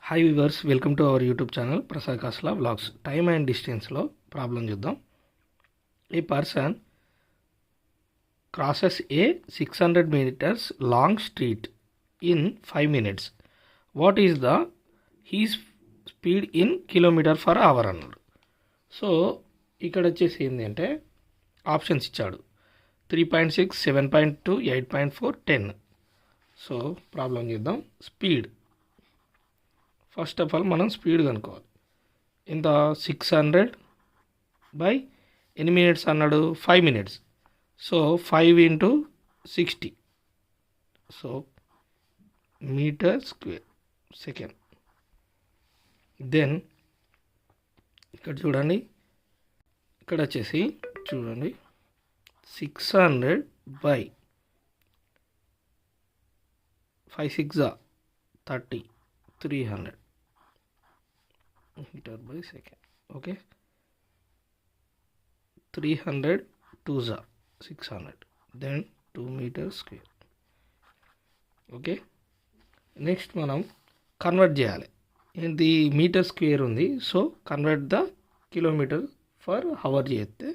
Hi viewers, welcome to our YouTube channel Prasad Kasla vlogs. Time and డిస్టెన్స్లో problem చూద్దాం. A person crosses a 600 meters long street in 5 minutes. What is the his speed in km/h అన్నాడు. So ఇక్కడ వచ్చేసి ఏంటంటే options ఇచ్చాడు. 3.6, 7.2, 8.4, 10. So problem చేద్దాం. Speed first of all మనం speed కనుక్కోవాలి. ఇంత 600 బై ఎన్ని మినిట్స్ అన్నాడు? 5 minutes. So 5 into 60. So metre square second. Then ఇక్కడ చూడండి, ఇక్కడ వచ్చేసి చూడండి 600 by 5 6 30, 300 metre by second. Okay, 300 2s 600, then 2 meters square. Okay, next మనం కన్వర్ట్ చేయాలి. ఇది మీటర్ స్క్వేర్ ఉంది, సో కన్వర్ట్ ద km/h చేస్తే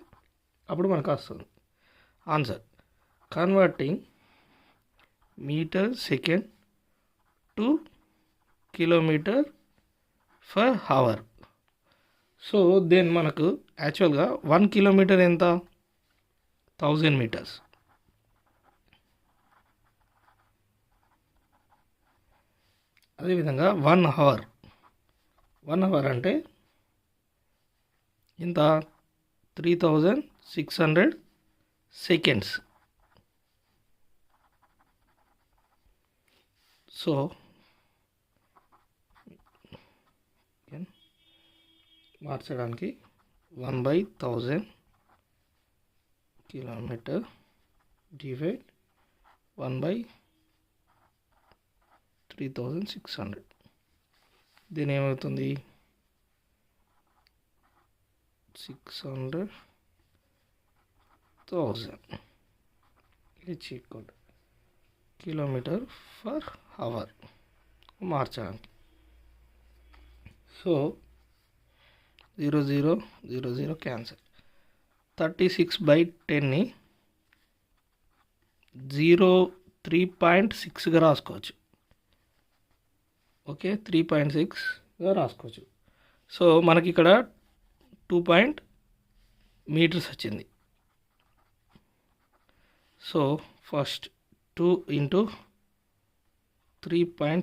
అప్పుడు మనకు వస్తుంది answer. Converting metre second to km/h. So then మనకు యాక్చువల్గా 1 kilometer ఎంత? 1000 meters. అదేవిధంగా 1 hour అంటే ఇంత 3600 seconds. సో మార్చడానికి 1/1000 కిలోమీటర్ డివైడ్ 1/3600. దీని ఏమవుతుంది? 600,000 ఈక్వల్ km/h మార్చడానికి. So 0 0 0 0 cancel. 36/10ని 3.6గా రాసుకోవచ్చు. ఓకే, 3.6గా రాసుకోవచ్చు. సో మనకి ఇక్కడ 2 meters వచ్చింది. So first 2 into 3.6